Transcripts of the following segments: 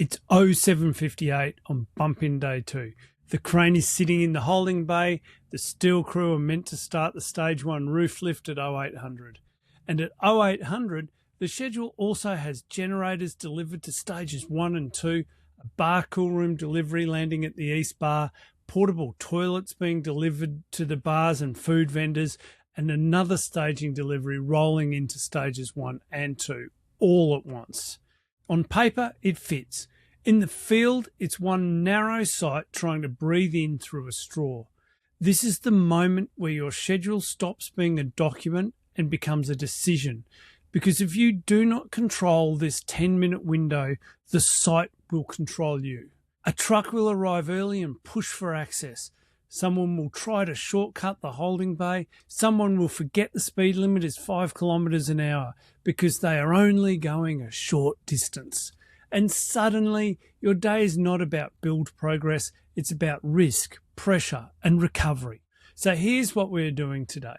It's 07:58 on bump-in day 2. The crane is sitting in the holding bay. The steel crew are meant to start the stage 1 roof lift at 0800. And at 0800, the schedule also has generators delivered to stages 1 and 2, a bar cool room delivery landing at the East Bar, portable toilets being delivered to the bars and food vendors, and another staging delivery rolling into stages 1 and 2, all at once. On paper, it fits. In the field, it's one narrow sight trying to breathe in through a straw. This is the moment where your schedule stops being a document and becomes a decision. Because if you do not control this 10-minute window, the site will control you. A truck will arrive early and push for access. Someone will try to shortcut the holding bay. Someone will forget the speed limit is 5 kilometres an hour because they are only going a short distance. And suddenly, your day is not about build progress, it's about risk, pressure, and recovery. So here's what we're doing today.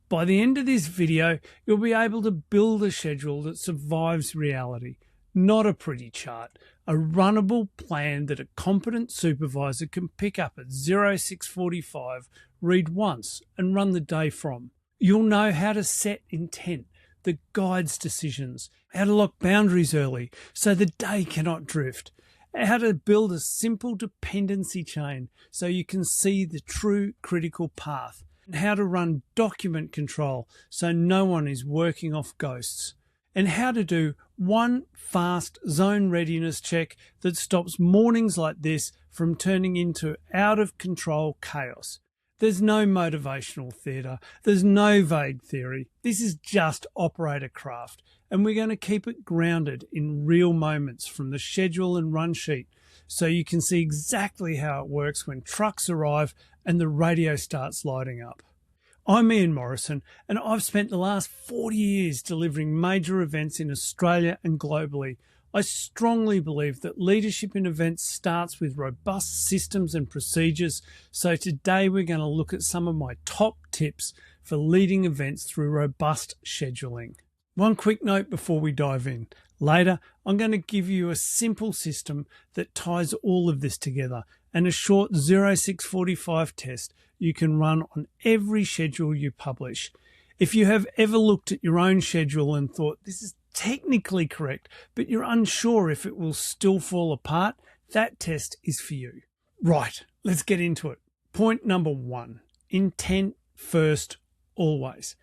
By the end of this video, you'll be able to build a schedule that survives reality. Not a pretty chart, a runnable plan that a competent supervisor can pick up at 06:45, read once, and run the day from. You'll know how to set intent that guides decisions, how to lock boundaries early so the day cannot drift, how to build a simple dependency chain so you can see the true critical path, and how to run document control so no one is working off ghosts, and how to do one fast zone readiness check that stops mornings like this from turning into out of control chaos. There's no motivational theatre. There's no vague theory. This is just operator craft, and we're going to keep it grounded in real moments from the schedule and run sheet so you can see exactly how it works when trucks arrive and the radio starts lighting up. I'm Ian Morrison, and I've spent the last 40 years delivering major events in Australia and globally. I strongly believe that leadership in events starts with robust systems and procedures, so today we're going to look at some of my top tips for leading events through robust scheduling. One quick note before we dive in. Later, I'm going to give you a simple system that ties all of this together and a short 0645 test you can run on every schedule you publish. If you have ever looked at your own schedule and thought this is technically correct, but you're unsure if it will still fall apart, that test is for you. Right, let's get into it. Point number 1, intent first, always.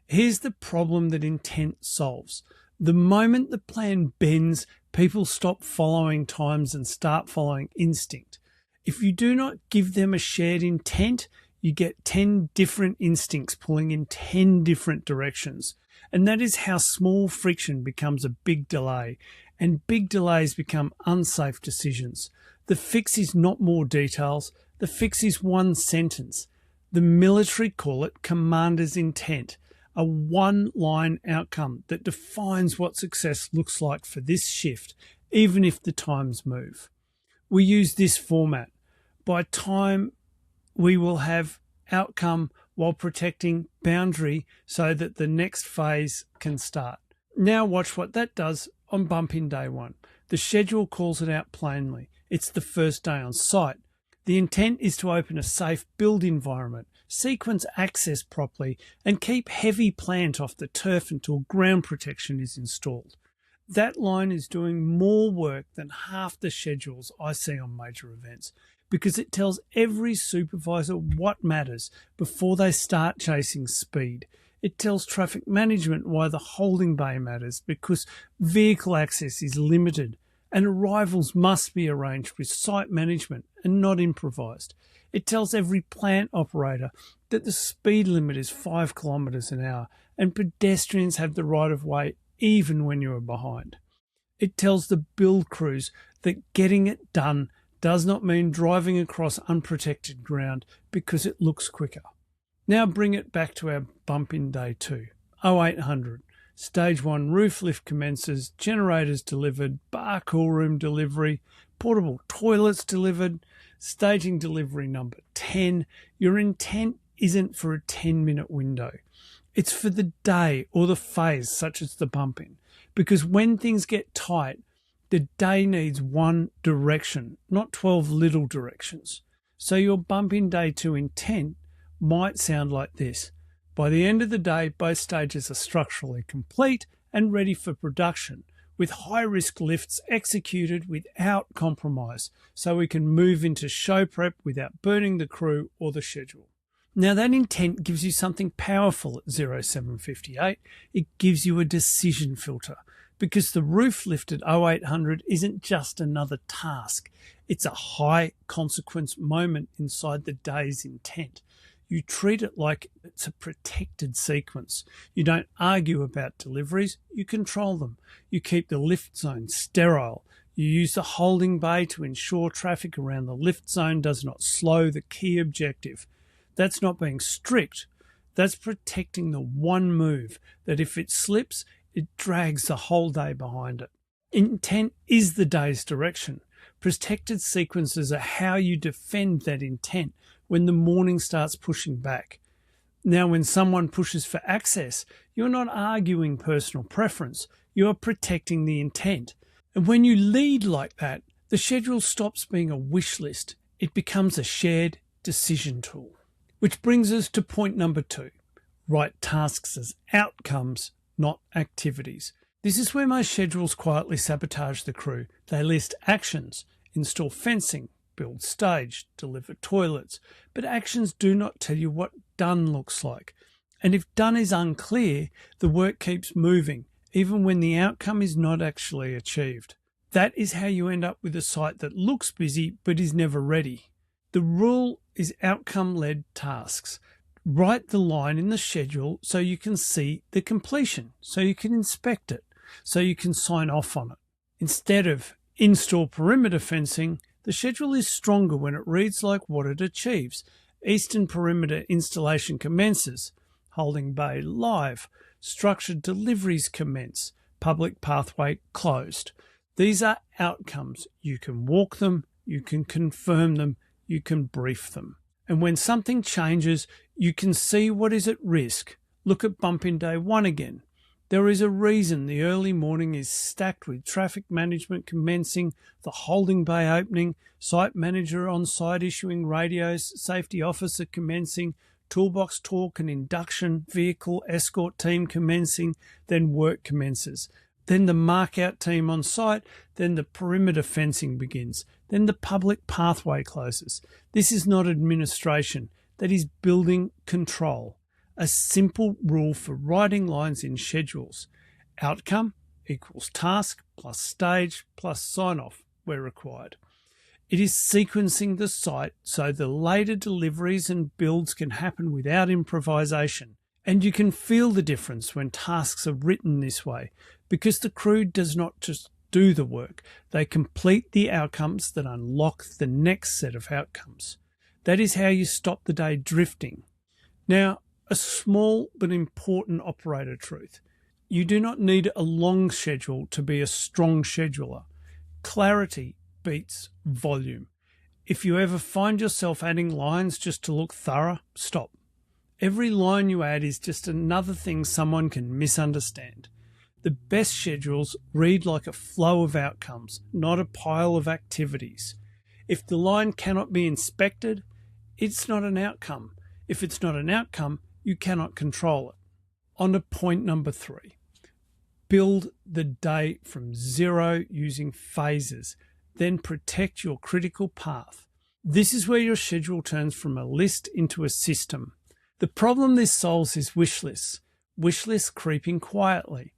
Here's the problem that intent solves. The moment the plan bends, people stop following times and start following instinct. If you do not give them a shared intent, you get 10 different instincts pulling in 10 different directions. And that is how small friction becomes a big delay, and big delays become unsafe decisions. The fix is not more details. The fix is one sentence. The military call it commander's intent, a one-line outcome that defines what success looks like for this shift, even if the times move. We use this format. By time, we will have outcome while protecting boundary so that the next phase can start. Now watch what that does on bump-in day 1. The schedule calls it out plainly. It's the first day on site. The intent is to open a safe build environment, sequence access properly, and keep heavy plant off the turf until ground protection is installed. That line is doing more work than half the schedules I see on major events, because it tells every supervisor what matters before they start chasing speed. It tells traffic management why the holding bay matters, because vehicle access is limited and arrivals must be arranged with site management and not improvised. It tells every plant operator that the speed limit is 5 kilometres an hour and pedestrians have the right of way even when you are behind. It tells the build crews that getting it done does not mean driving across unprotected ground because it looks quicker. Now bring it back to our bump-in day 2, 0800. Stage 1 roof lift commences, generators delivered, bar cool room delivery, portable toilets delivered, staging delivery number 10. Your intent isn't for a 10-minute window. It's for the day or the phase, such as the bump-in. Because when things get tight, The day needs one direction, not 12 little directions. So your bump in day 2 intent might sound like this. By the end of the day, both stages are structurally complete and ready for production, with high-risk lifts executed without compromise, so we can move into show prep without burning the crew or the schedule. Now that intent gives you something powerful at 0758. It gives you a decision filter, because the roof lift at 0800 isn't just another task. It's a high consequence moment inside the day's intent. You treat it like it's a protected sequence. You don't argue about deliveries, you control them. You keep the lift zone sterile. You use the holding bay to ensure traffic around the lift zone does not slow the key objective. That's not being strict. That's protecting the one move that if it slips, it drags the whole day behind it. Intent is the day's direction. Protected sequences are how you defend that intent when the morning starts pushing back. Now, when someone pushes for access, you're not arguing personal preference. You're protecting the intent. And when you lead like that, the schedule stops being a wish list. It becomes a shared decision tool. Which brings us to point number 2. Write tasks as outcomes, not activities. This is where most schedules quietly sabotage the crew. They list actions, install fencing, build stage, deliver toilets, but actions do not tell you what done looks like. And if done is unclear, the work keeps moving, even when the outcome is not actually achieved. That is how you end up with a site that looks busy but is never ready. The rule is outcome-led tasks. Write the line in the schedule so you can see the completion, so you can inspect it, so you can sign off on it. Instead of install perimeter fencing, the schedule is stronger when it reads like what it achieves. Eastern perimeter installation commences. Holding bay live. Structured deliveries commence. Public pathway closed. These are outcomes. You can walk them, you can confirm them, you can brief them. And when something changes, you can see what is at risk. Look at bump in day 1 again. There is a reason the early morning is stacked with traffic management commencing, the holding bay opening, site manager on site issuing radios, safety officer commencing, toolbox talk and induction, vehicle escort team commencing, then work commences. Then the mark-out team on site, then the perimeter fencing begins, then the public pathway closes. This is not administration, that is building control. A simple rule for writing lines in schedules. Outcome equals task plus stage plus sign-off where required. It is sequencing the site so the later deliveries and builds can happen without improvisation. And you can feel the difference when tasks are written this way, because the crew does not just do the work, they complete the outcomes that unlock the next set of outcomes. That is how you stop the day drifting. Now, a small but important operator truth. You do not need a long schedule to be a strong scheduler. Clarity beats volume. If you ever find yourself adding lines just to look thorough, stop. Every line you add is just another thing someone can misunderstand. The best schedules read like a flow of outcomes, not a pile of activities. If the line cannot be inspected, it's not an outcome. If it's not an outcome, you cannot control it. On to point number 3. Build the day from zero using phases, then protect your critical path. This is where your schedule turns from a list into a system. The problem this solves is wish lists creeping quietly.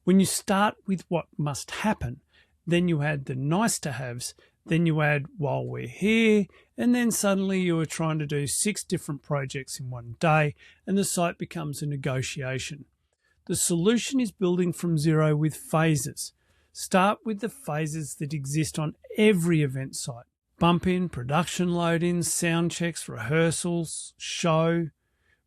When you start with what must happen, then you add the nice to haves, then you add while we're here, and then suddenly you are trying to do 6 different projects in one day, and the site becomes a negotiation. The solution is building from zero with phases. Start with the phases that exist on every event site. Bump in, production load-ins, sound checks, rehearsals, show,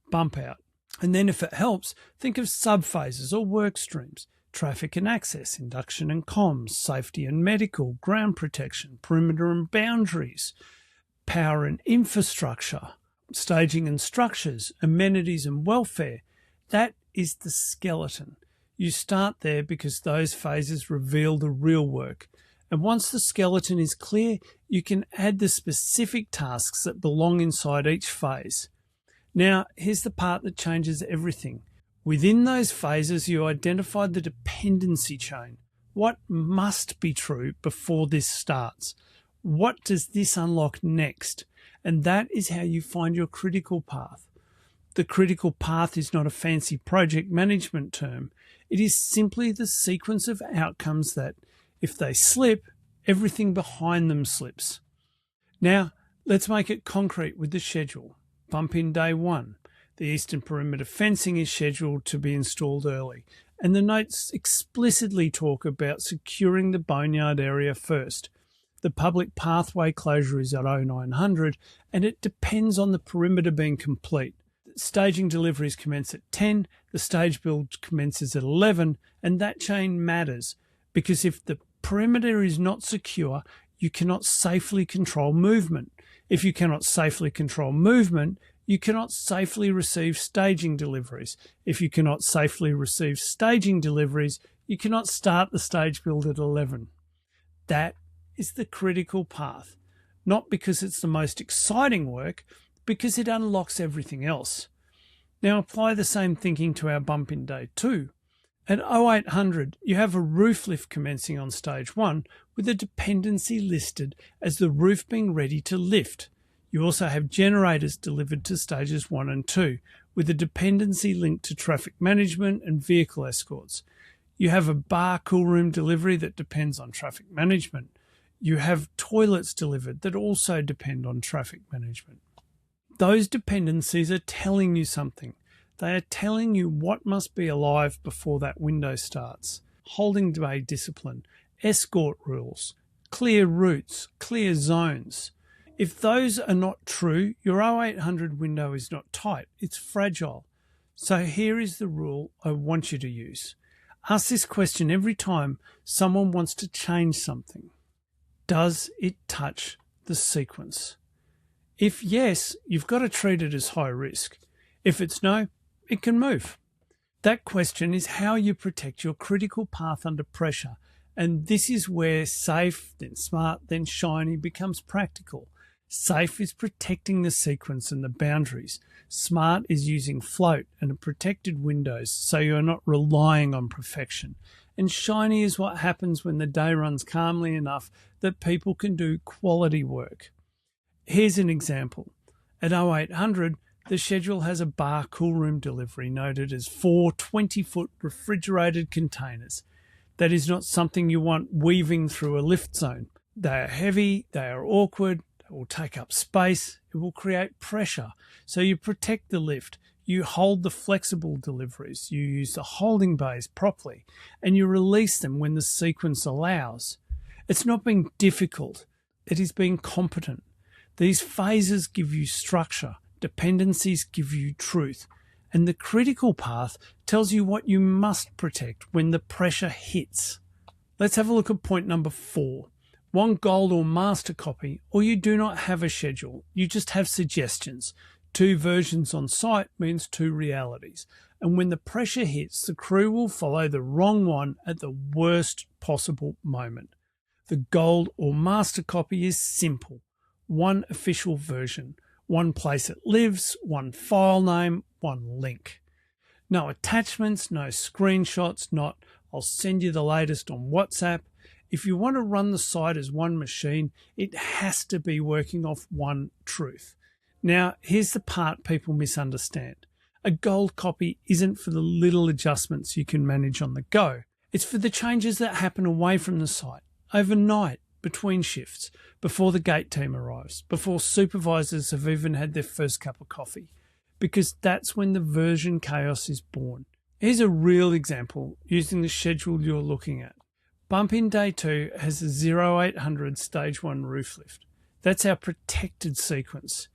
bump out. And then if it helps, think of sub-phases or work streams. Traffic and access, induction and comms, safety and medical, ground protection, perimeter and boundaries, power and infrastructure, staging and structures, amenities and welfare. That is the skeleton. You start there because those phases reveal the real work. And once the skeleton is clear, you can add the specific tasks that belong inside each phase. Now, here's the part that changes everything. Within those phases, you identify the dependency chain. What must be true before this starts? What does this unlock next? And that is how you find your critical path. The critical path is not a fancy project management term. It is simply the sequence of outcomes that, if they slip, everything behind them slips. Now, let's make it concrete with the schedule. Bump in day 1. The eastern perimeter fencing is scheduled to be installed early, and the notes explicitly talk about securing the boneyard area first. The public pathway closure is at 0900, and it depends on the perimeter being complete. Staging deliveries commence at 10, the stage build commences at 11, and that chain matters because if the perimeter is not secure, you cannot safely control movement. If you cannot safely control movement, you cannot safely receive staging deliveries. If you cannot safely receive staging deliveries, you cannot start the stage build at 11. That is the critical path, not because it's the most exciting work, because it unlocks everything else. Now apply the same thinking to our bump in day 2. At 0800, you have a roof lift commencing on stage 1 with a dependency listed as the roof being ready to lift. You also have generators delivered to stages 1 and 2 with a dependency linked to traffic management and vehicle escorts. You have a bar cool room delivery that depends on traffic management. You have toilets delivered that also depend on traffic management. Those dependencies are telling you something. They are telling you what must be alive before that window starts. Holding bay discipline, escort rules, clear routes, clear zones. If those are not true, your 0800 window is not tight, it's fragile. So here is the rule I want you to use. Ask this question every time someone wants to change something. Does it touch the sequence? If yes, you've got to treat it as high risk. If it's no, it can move. That question is how you protect your critical path under pressure. And this is where safe, then smart, then shiny becomes practical. Safe is protecting the sequence and the boundaries. Smart is using float and protected windows so you're not relying on perfection. And shiny is what happens when the day runs calmly enough that people can do quality work. Here's an example. At 0800, the schedule has a bar cool room delivery noted as 4 20-foot refrigerated containers. That is not something you want weaving through a lift zone. They are heavy, they are awkward, they will take up space, it will create pressure. So you protect the lift, you hold the flexible deliveries, you use the holding bays properly, and you release them when the sequence allows. It's not being difficult, it is being competent. These phases give you structure, dependencies give you truth, and the critical path tells you what you must protect when the pressure hits. Let's have a look at point number 4. One gold or master copy, or you do not have a schedule, you just have suggestions. 2 versions on site means 2 realities, and when the pressure hits, the crew will follow the wrong one at the worst possible moment. The gold or master copy is simple. 1 official version, 1 place it lives, 1 file name, 1 link. No attachments, no screenshots, not I'll send you the latest on WhatsApp. If you want to run the site as 1 machine, it has to be working off 1 truth. Now, here's the part people misunderstand. A gold copy isn't for the little adjustments you can manage on the go. It's for the changes that happen away from the site, overnight, between shifts, before the gate team arrives, before supervisors have even had their first cup of coffee, because that's when the version chaos is born. Here's a real example using the schedule you're looking at. Bump in day 2 has a 0800 stage 1 roof lift. That's our protected sequence.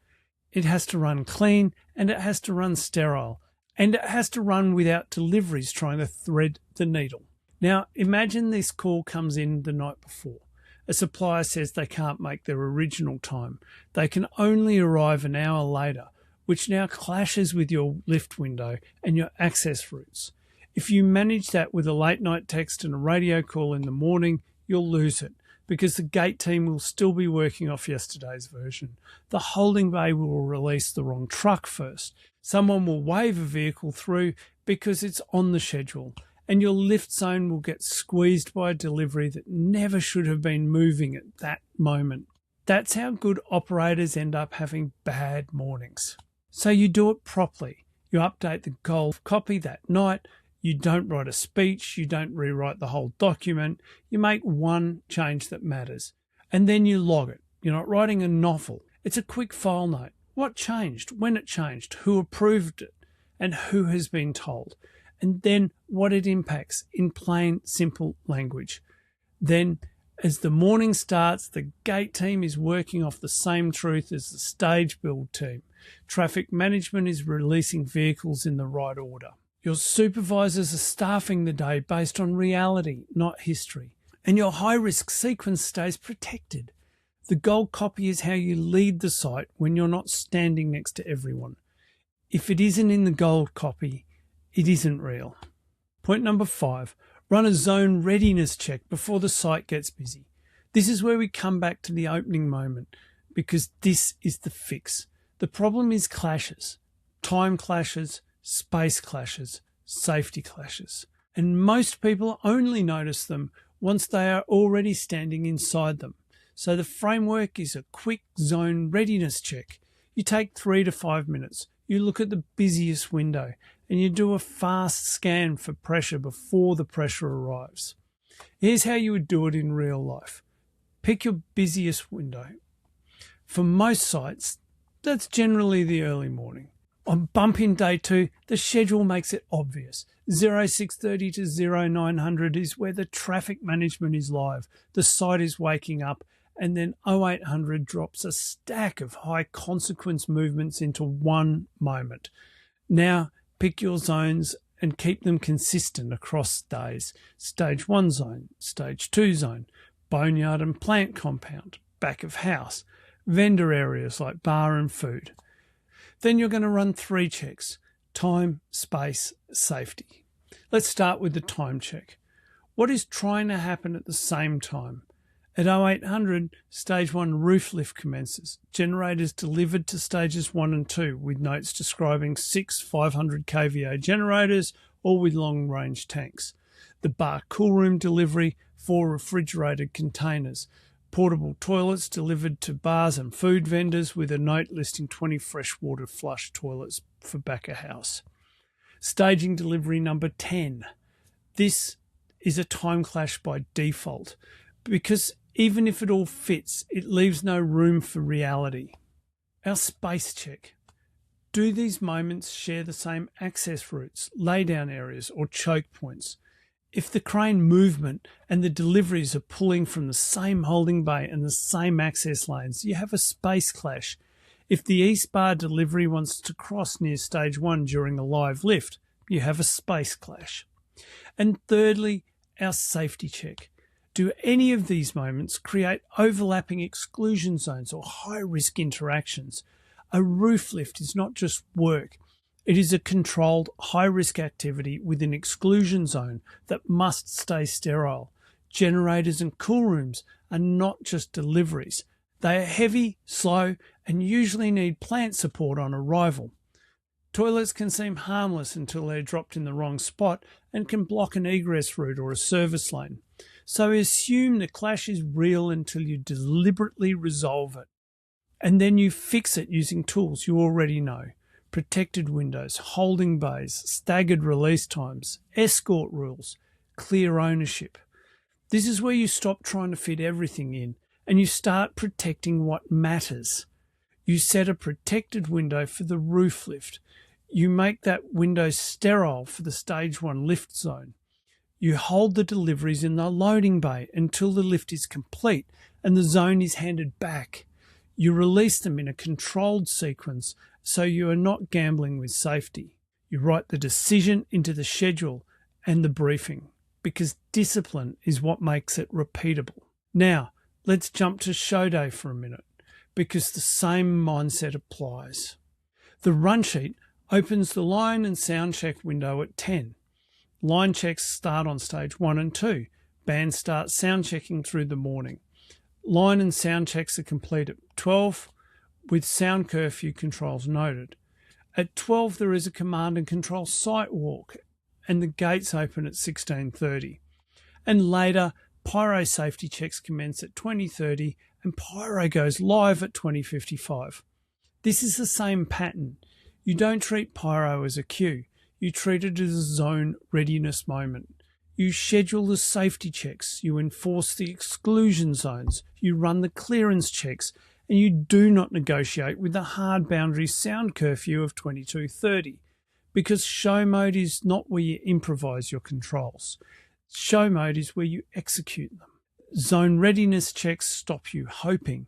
It has to run clean and it has to run sterile and it has to run without deliveries trying to thread the needle. Now imagine this call comes in the night before. A supplier says they can't make their original time. They can only arrive an hour later, which now clashes with your lift window and your access routes. If you manage that with a late night text and a radio call in the morning, you'll lose it. because the gate team will still be working off yesterday's version. The holding bay will release the wrong truck first. Someone will wave a vehicle through because it's on the schedule, and your lift zone will get squeezed by a delivery that never should have been moving at that moment. That's how good operators end up having bad mornings. So you do it properly. You update the goal copy that night. You don't write a speech. You don't rewrite the whole document. You make one change that matters, and then you log it. You're not writing a novel. It's a quick file note. What changed, when it changed, who approved it, and who has been told, and then what it impacts in plain, simple language. Then, as the morning starts, the gate team is working off the same truth as the stage build team. Traffic management is releasing vehicles in the right order. Your supervisors are staffing the day based on reality, not history. And your high-risk sequence stays protected. The gold copy is how you lead the site when you're not standing next to everyone. If it isn't in the gold copy, it isn't real. Point number 5. Run a zone readiness check before the site gets busy. This is where we come back to the opening moment, because this is the fix. The problem is clashes. Time clashes, space clashes, safety clashes. And most people only notice them once they are already standing inside them. So the framework is a quick zone readiness check. You take 3 to 5 minutes. You look at the busiest window and you do a fast scan for pressure before the pressure arrives. Here's how you would do it in real life. Pick your busiest window. For most sites, that's generally the early morning. On bump-in day 2, the schedule makes it obvious. 0630 to 0900 is where the traffic management is live. The site is waking up, and then 0800 drops a stack of high consequence movements into one moment. Now, pick your zones and keep them consistent across days. Stage 1 zone, Stage 2 zone, boneyard and plant compound, back of house, vendor areas like bar and food. Then you're going to run 3 checks: time, space, safety. Let's start with the time check. What is trying to happen at the same time? At 0800, Stage 1 roof lift commences. Generators delivered to Stages 1 and 2 with notes describing 6 500 kVA generators, all with long-range tanks. The bar cool room delivery, 4 refrigerated containers. Portable toilets delivered to bars and food vendors with a note listing 20 freshwater flush toilets for back of house. Staging delivery number 10. This is a time clash by default, because even if it all fits, it leaves no room for reality. Our space check. Do these moments share the same access routes, laydown areas, or choke points? If the crane movement and the deliveries are pulling from the same holding bay and the same access lanes, you have a space clash. If the east bar delivery wants to cross near Stage 1 during a live lift, you have a space clash. And thirdly, our safety check. Do any of these moments create overlapping exclusion zones or high-risk interactions? A roof lift is not just work. It is a controlled, high-risk activity with an exclusion zone that must stay sterile. Generators and cool rooms are not just deliveries. They are heavy, slow, and usually need plant support on arrival. Toilets can seem harmless until they're dropped in the wrong spot and can block an egress route or a service lane. So assume the clash is real until you deliberately resolve it. And then you fix it using tools you already know. Protected windows, holding bays, staggered release times, escort rules, clear ownership. This is where you stop trying to fit everything in and you start protecting what matters. You set a protected window for the roof lift. You make that window sterile for the Stage 1 lift zone. You hold the deliveries in the loading bay until the lift is complete and the zone is handed back. You release them in a controlled sequence so you are not gambling with safety. You write the decision into the schedule and the briefing, because discipline is what makes it repeatable. Now, let's jump to show day for a minute, because the same mindset applies. The run sheet opens the line and sound check window at 10. Line checks start on Stage 1 and 2. Band starts sound checking through the morning. Line and sound checks are complete at 12 with sound curfew controls noted. At 12 there is a command and control site walk and the gates open at 16:30. And later pyro safety checks commence at 20:30 and pyro goes live at 20:55. This is the same pattern. You don't treat pyro as a queue. You treat it as a zone readiness moment. You schedule the safety checks. You enforce the exclusion zones. You run the clearance checks. And you do not negotiate with the hard boundary sound curfew of 22:30. Because show mode is not where you improvise your controls. Show mode is where you execute them. Zone readiness checks stop you hoping.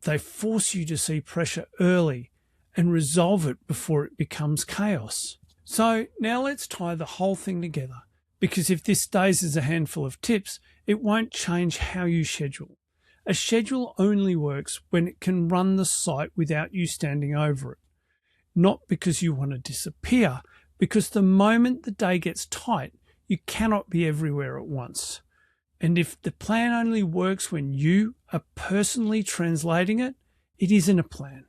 They force you to see pressure early and resolve it before it becomes chaos. So now let's tie the whole thing together, because if this stays as a handful of tips, it won't change how you schedule. A schedule only works when it can run the site without you standing over it. Not because you want to disappear, because the moment the day gets tight, you cannot be everywhere at once. And if the plan only works when you are personally translating it, it isn't a plan.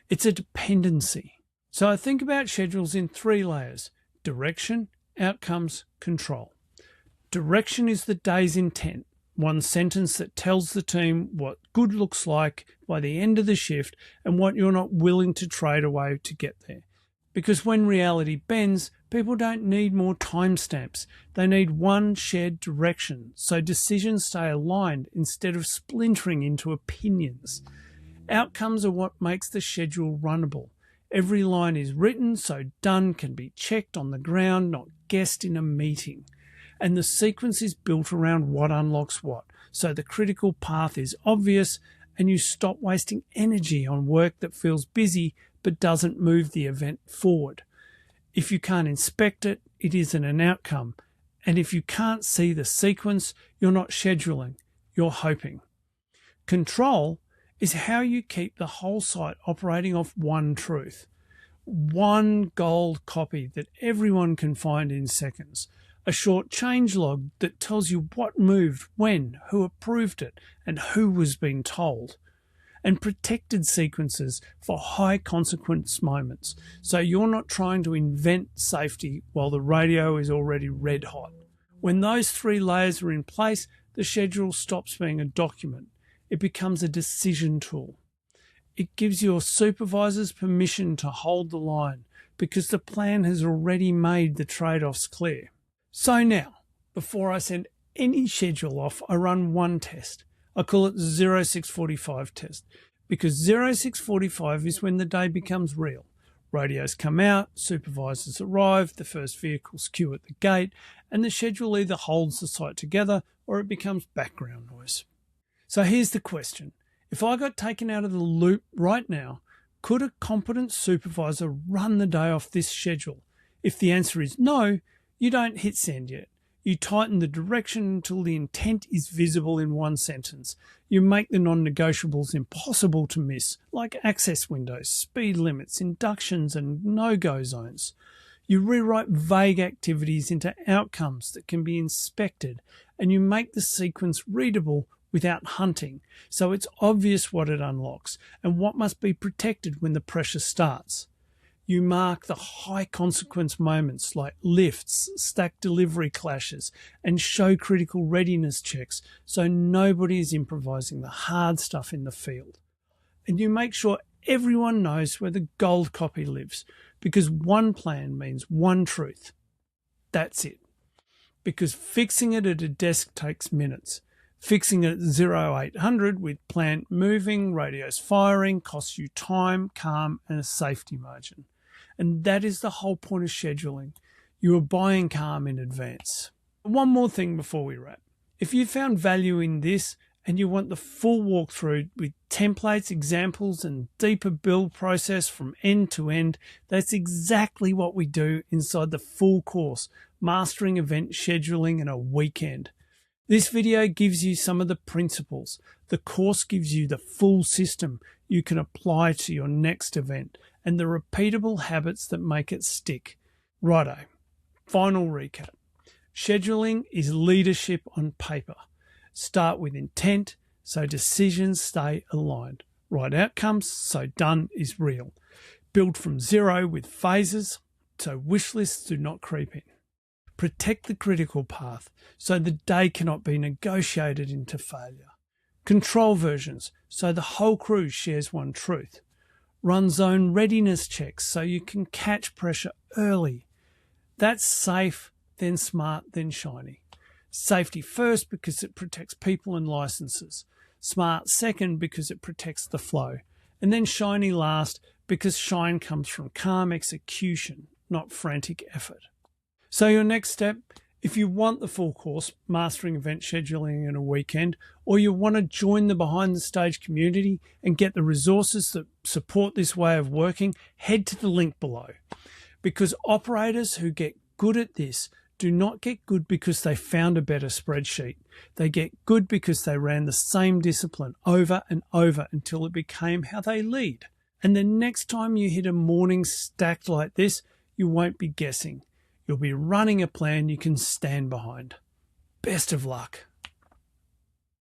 It's a dependency. So I think about schedules in 3 layers: direction, outcomes, control. Direction is the day's intent, one sentence that tells the team what good looks like by the end of the shift and what you're not willing to trade away to get there. Because when reality bends, people don't need more timestamps. They need one shared direction, so decisions stay aligned instead of splintering into opinions. Outcomes are what makes the schedule runnable. Every line is written so done can be checked on the ground, not guessed in a meeting. And the sequence is built around what unlocks what, so the critical path is obvious and you stop wasting energy on work that feels busy but doesn't move the event forward. If you can't inspect it, it isn't an outcome. And if you can't see the sequence, you're not scheduling, you're hoping. Control is how you keep the whole site operating off one truth, one gold copy that everyone can find in seconds, a short change log that tells you what moved, when, who approved it, and who was being told, and protected sequences for high consequence moments, so you're not trying to invent safety while the radio is already red hot. When those 3 layers are in place, the schedule stops being a document. It becomes a decision tool. It gives your supervisors permission to hold the line because the plan has already made the trade-offs clear. So now, before I send any schedule off, I run one test. I call it the 0645 test because 0645 is when the day becomes real. Radios come out, supervisors arrive, the first vehicles queue at the gate, and the schedule either holds the site together or it becomes background noise. So here's the question. If I got taken out of the loop right now, could a competent supervisor run the day off this schedule? If the answer is no, you don't hit send yet. You tighten the direction until the intent is visible in one sentence. You make the non-negotiables impossible to miss, like access windows, speed limits, inductions, and no-go zones. You rewrite vague activities into outcomes that can be inspected, and you make the sequence readable without hunting, so it's obvious what it unlocks and what must be protected when the pressure starts. You mark the high consequence moments like lifts, stacked delivery clashes, and show critical readiness checks so nobody is improvising the hard stuff in the field. And you make sure everyone knows where the gold copy lives, because one plan means one truth. That's it. Because fixing it at a desk takes minutes. Fixing it at 0800 with plant moving, radios firing, costs you time, calm, and a safety margin. And that is the whole point of scheduling. You are buying calm in advance. One more thing before we wrap. If you found value in this and you want the full walkthrough with templates, examples, and deeper build process from end to end, that's exactly what we do inside the full course, Mastering Event Scheduling in a Weekend. This video gives you some of the principles. The course gives you the full system you can apply to your next event and the repeatable habits that make it stick. Righto, final recap. Scheduling is leadership on paper. Start with intent, so decisions stay aligned. Right outcomes, so done is real. Build from zero with phases, so wish lists do not creep in. Protect the critical path, so the day cannot be negotiated into failure. Control versions, so the whole crew shares one truth. Run zone readiness checks, so you can catch pressure early. That's safe, then smart, then shiny. Safety first because it protects people and licenses. Smart second because it protects the flow. And then shiny last because shine comes from calm execution, not frantic effort. So your next step, if you want the full course, Mastering Event Scheduling in a Weekend, or you want to join the Behind the Stage community and get the resources that support this way of working, head to the link below. Because operators who get good at this do not get good because they found a better spreadsheet. They get good because they ran the same discipline over and over until it became how they lead. And the next time you hit a morning stacked like this, you won't be guessing. You'll be running a plan you can stand behind. Best of luck.